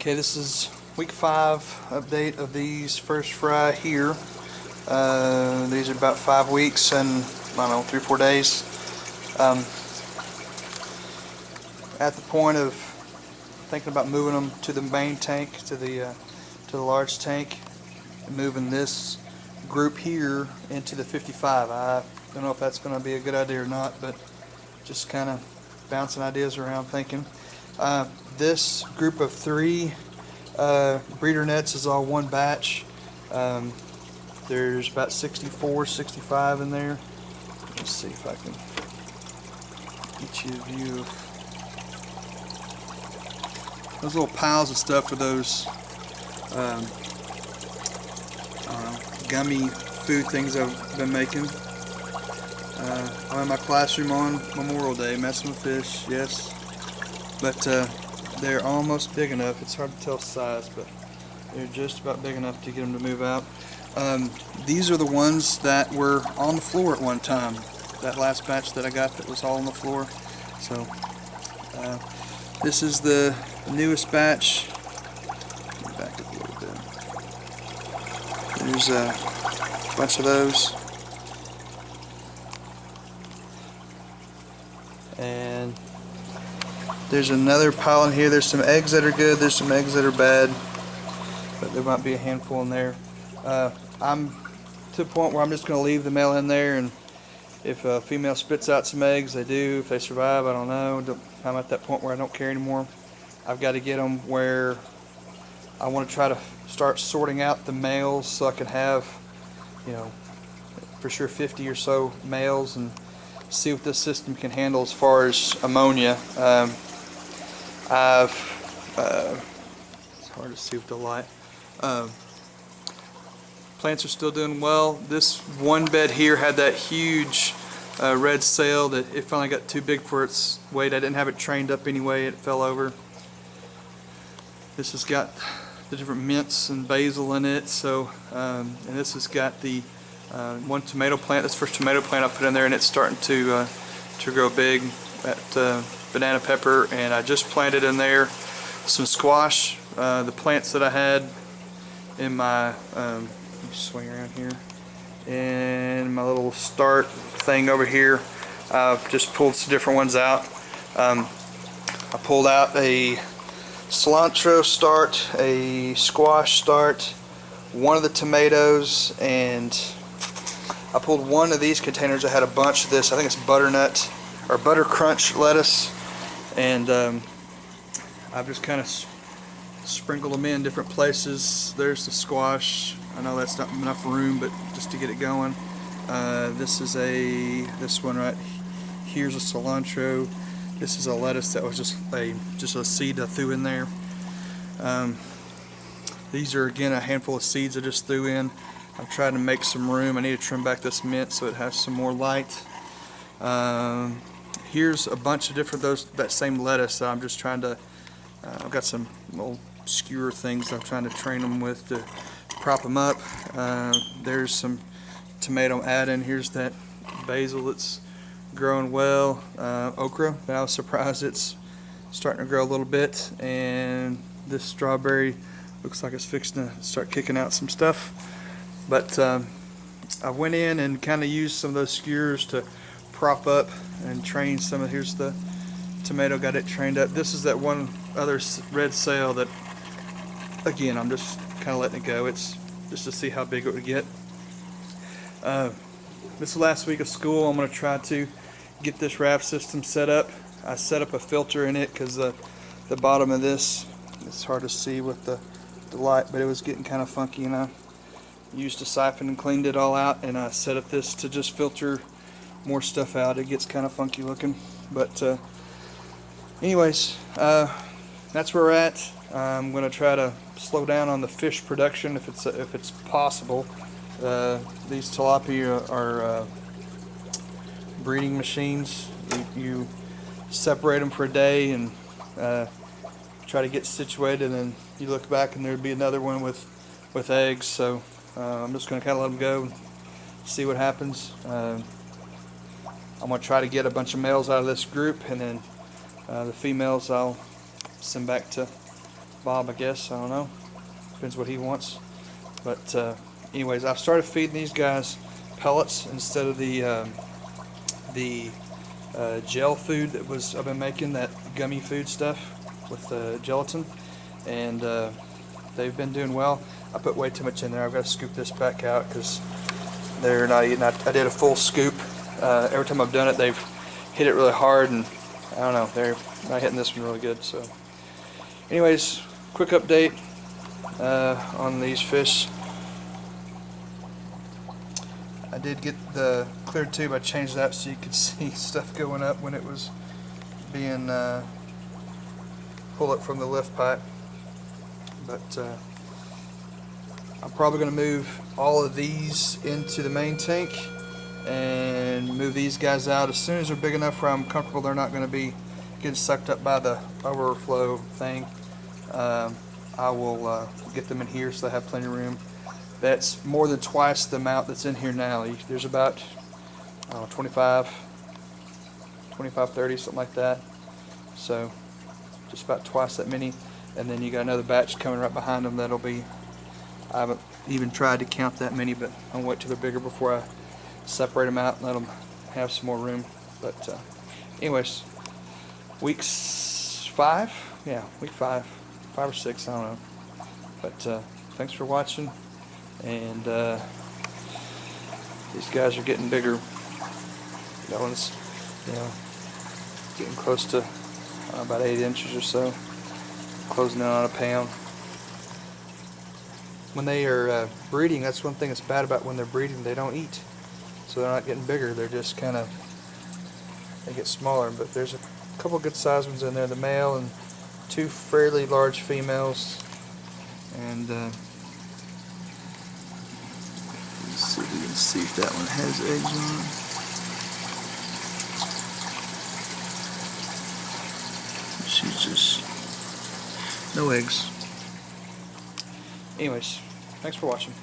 Okay, this is week 5 update of these first fry here. These are about 5 weeks and I don't know, 3-4 days. At the point of thinking about moving them to the main tank, to the large tank, and moving this group here into the 55. I don't know if that's going to be a good idea or not, but just kind of bouncing ideas around thinking. This group of 3 breeder nets is all one batch. There's about 64, 65 in there. Let's see if I can get you a view of those little piles of stuff with those I don't know, gummy food things I've been making. I'm in my classroom on Memorial Day messing with fish, yes, but they're almost big enough. It's hard to tell size, but they're just about big enough to get them to move out. These are the ones that were on the floor at one time. That last batch that I got that was all on the floor. So this is the newest batch. Back up a little bit. There's a bunch of those. And there's another pile in here. There's some eggs that are good, there's some eggs that are bad, but there might be a handful in there. I'm to the point where I'm just going to leave the male in there, and if a female spits out some eggs, they do. If they survive, I don't know. I'm at that point where I don't care anymore. I've got to get them where I want to try to start sorting out the males so I can have, you know, for sure 50 or so males, and see what this system can handle as far as ammonia. It's hard to see with the light. Plants are still doing well. This one bed here had that huge red sail that it finally got too big for its weight. I didn't have it trained up anyway, it fell over. This has got the different mints and basil in it, so and this has got the one tomato plant. This first tomato plant I put in there, and it's starting to grow big. That banana pepper, and I just planted in there some squash. The plants that I had in my let me swing around here, and my little start thing over here, just pulled some different ones out. I pulled out a cilantro start, a squash start, one of the tomatoes, and I pulled one of these containers that had a bunch of this. I think it's butternut or butter crunch lettuce, and I've just kind of sprinkled them in different places. There's the squash. I know that's not enough room, but just to get it going. This one right here's a cilantro. This is a lettuce that was just a seed I threw in there. These are again a handful of seeds I just threw in. I'm trying to make some room. I need to trim back this mint so it has some more light. Here's a bunch of different that same lettuce that I'm just trying to. I've got some little skewer things I'm trying to train them with to prop them up. There's some tomato add-in. Here's that basil that's growing well. Okra, but I was surprised it's starting to grow a little bit. And this strawberry looks like it's fixing to start kicking out some stuff. But I went in and kind of used some of those skewers to prop up and train some of. Here's the tomato, got it trained up. This is that one other red sail that, again, I'm just kind of letting it go. It's just to see how big it would get. This last week of school, I'm going to try to get this raft system set up. I set up a filter in it because the bottom of this, it's hard to see with the light, but it was getting kind of funky, and I used a siphon and cleaned it all out, and I set up this to just filter more stuff out. It gets kind of funky looking, but anyways, that's where we're at. I'm going to try to slow down on the fish production if it's possible. These tilapia are breeding machines. You separate them for a day and try to get situated, and you look back and there'd be another one with eggs. So I'm just going to kind of let them go and see what happens. I'm going to try to get a bunch of males out of this group, and then the females I'll send back to Bob, I guess. I don't know. Depends what he wants. But anyways, I've started feeding these guys pellets instead of the gel food that I've been making, that gummy food stuff with gelatin, and they've been doing well. I put way too much in there. I've got to scoop this back out because they're not eating. I did a full scoop. Every time I've done it, they've hit it really hard, and I don't know, they're not hitting this one really good. So anyways, quick update on these fish. I did get the clear tube. I changed that so you could see stuff going up when it was being pulled up from the lift pipe. But I'm probably going to move all of these into the main tank and move these guys out as soon as they're big enough where I'm comfortable they're not going to be getting sucked up by the overflow thing. I will get them in here so they have plenty of room. That's more than twice the amount that's in here now. There's about 25, 30, something like that. So just about twice that many. And then you got another batch coming right behind them that'll be, I haven't even tried to count that many, but I'll wait till they're bigger before I separate them out and let them have some more room. But anyways, week 5? Yeah, week 5 or 6, I don't know. But thanks for watching. And these guys are getting bigger. That one's, getting close to about 8 inches or so, closing in on a pound. When they are breeding, that's one thing that's bad about when they're breeding. They don't eat, so they're not getting bigger. They're just kind of, they get smaller. But there's a couple good sized ones in there, the male and 2 fairly large females. And let's see if we can see if that one has eggs on. She's just no eggs. Anyways, thanks for watching.